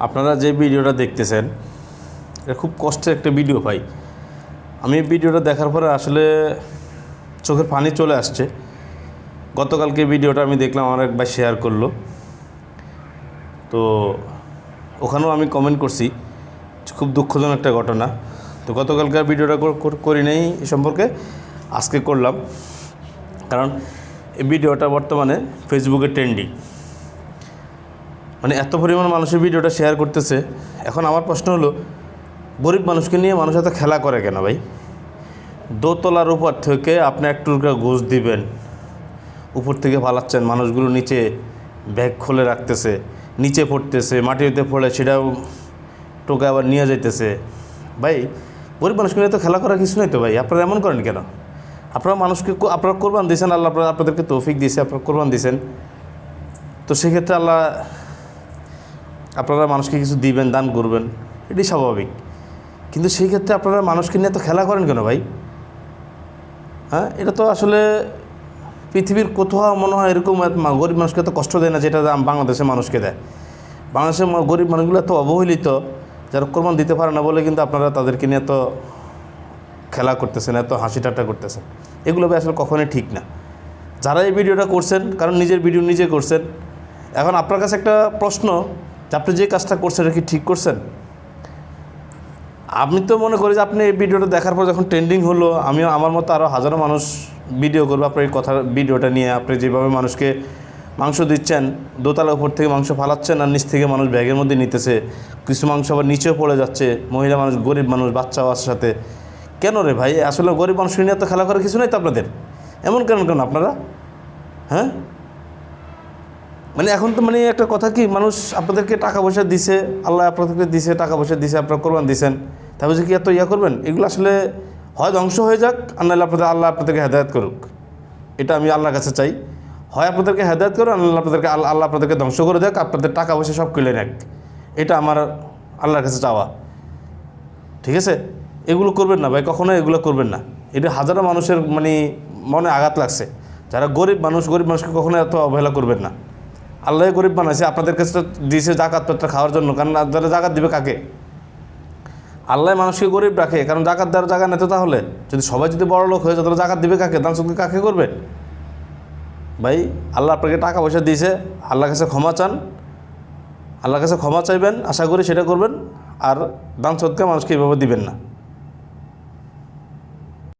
আপনারা যে ভিডিওটা দেখতেছেন এটা খুব কষ্টের একটা ভিডিও ভাই। আমি ভিডিওটা দেখার পরে আসলে চোখের পানি চলে আসছে। গতকালকে ভিডিওটা আমি দেখলাম, আমার একবার শেয়ার করলো, তো ওখানেও আমি কমেন্ট করছি, খুব দুঃখজনক একটা ঘটনা। তো গতকালকার ভিডিওটা করি নাই এ সম্পর্কে, আজকে করলাম, কারণ এই ভিডিওটা বর্তমানে ফেসবুকে ট্রেন্ডিং, মানে এত পরিমাণ মানুষের ভিডিওটা শেয়ার করতেছে। এখন আমার প্রশ্ন হলো, গরিব মানুষকে নিয়ে মানুষ এত খেলা করে কেন ভাই? দোতলার উপর থেকে আপনি এক টুকরা ঘুষ দিবেন, উপর থেকে ফালাচ্ছেন, মানুষগুলো নিচে ব্যাগ খুলে রাখতেছে, নিচে পড়তেছে, মাটিতে পড়ে সেটাও টোকে আবার নিয়ে যাইতেছে। ভাই গরিব মানুষকে নিয়ে তো খেলা করার কিছু নেই তো ভাই, আপনারা এমন করেন কেন? আপনারা মানুষকে আপনারা কোরবান দিয়েছেন, আল্লাহ আপনাদেরকে তৌফিক দিয়েছে, আপনারা কোরবান দিয়েছেন, তো সেক্ষেত্রে আল্লাহ আপনারা মানুষকে কিছু দিবেন, দান করবেন, এটাই স্বাভাবিক। কিন্তু সেই ক্ষেত্রে আপনারা মানুষকে নিয়ে তো খেলা করেন কেন ভাই? হ্যাঁ, এটা তো আসলে পৃথিবীর কোথাও মনে হয় এরকম গরিব মানুষকে তো কষ্ট দেয় না যেটা বাংলাদেশের মানুষকে দেয়। বাংলাদেশের গরিব মানুষগুলো এত অবহেলিত, যারা কোরবান দিতে পারে না বলে কিন্তু আপনারা তাদেরকে নিয়ে এত খেলা করতেছেন, এত হাসি ঠাট্টা করতেছেন। এগুলো আসলে কখনোই ঠিক না। যারা এই ভিডিওটা করছেন, কারণ নিজের ভিডিও নিজে করছেন, এখন আপনার কাছে একটা প্রশ্ন, যে আপনি যে কাজটা করছেন এটা কি ঠিক করছেন? আমি তো মনে করি যে আপনি এই ভিডিওটা দেখার পর যখন ট্রেন্ডিং হলো, আমিও আমার মতো আরও হাজারো মানুষ ভিডিও করবো আপনার এই কথা ভিডিওটা নিয়ে। আপনি যেভাবে মানুষকে মাংস দিচ্ছেন, দোতলার উপর থেকে মাংস ফালাচ্ছেন আর নিচ থেকে মানুষ ব্যাগের মধ্যে নিতেছে, কিছু মাংস আবার নিচেও পড়ে যাচ্ছে, মহিলা মানুষ, গরিব মানুষ, বাচ্চাও আছে সাথে। কেন রে ভাই? আসলে গরিব মানুষ নিয়ে তো খেলা করার কিছু নেই তো আপনাদের, এমন কেন আপনারা? হ্যাঁ, মানে এখন তো মানে একটা কথা কি, মানুষ আপনাদেরকে টাকা পয়সা দিছে, আল্লাহ আপনাদেরকে দিছে, টাকা পয়সা দিছে, আপনারা কোরবান দিছেন, তারপরে যে কি এত করবেন? এগুলো আসলে হয় ধ্বংস হয়ে যাক, আর নাহলে আল্লাহ আপনাদেরকে হেদায়েত করুক। এটা আমি আল্লাহর কাছে চাই। হয় আপনাদেরকে হেদায়েত করুন, আল্লাহ আপনাদেরকে ধ্বংস করে দেখ, আপনাদের টাকা পয়সা সব কিনে নেক। এটা আমার আল্লাহর কাছে চাওয়া, ঠিক আছে? এগুলো করবেন না ভাই, কখনো এগুলো করবেন না। এটা হাজারো মানুষের মানে মনে আঘাত লাগছে। যারা গরিব মানুষকে কখনো এত অবহেলা করবেন না। আল্লাহ গরিব বানাইছে, আপনাদের কাছে দিয়েছে জাকাতটা খাওয়ার জন্য, কারণ যারা জাকাত দিবে কাকে? আল্লাহ মানুষকে গরিব রাখে, কারণ জাকাত দেওয়ার জায়গা নেই তো। তাহলে যদি সবাই যদি বড় লোক হয়ে যায়, তাহলে জাকাত দিবে কাকে? দান সদকা কাকে করবে? ভাই আল্লাহ আপনাকে টাকা পয়সা দিয়েছে, আল্লাহর কাছে ক্ষমা চান, আল্লাহর কাছে ক্ষমা চাইবেন, আশা করি সেটা করবেন। আর দান সদকা মানুষকে এভাবে দিবেন না।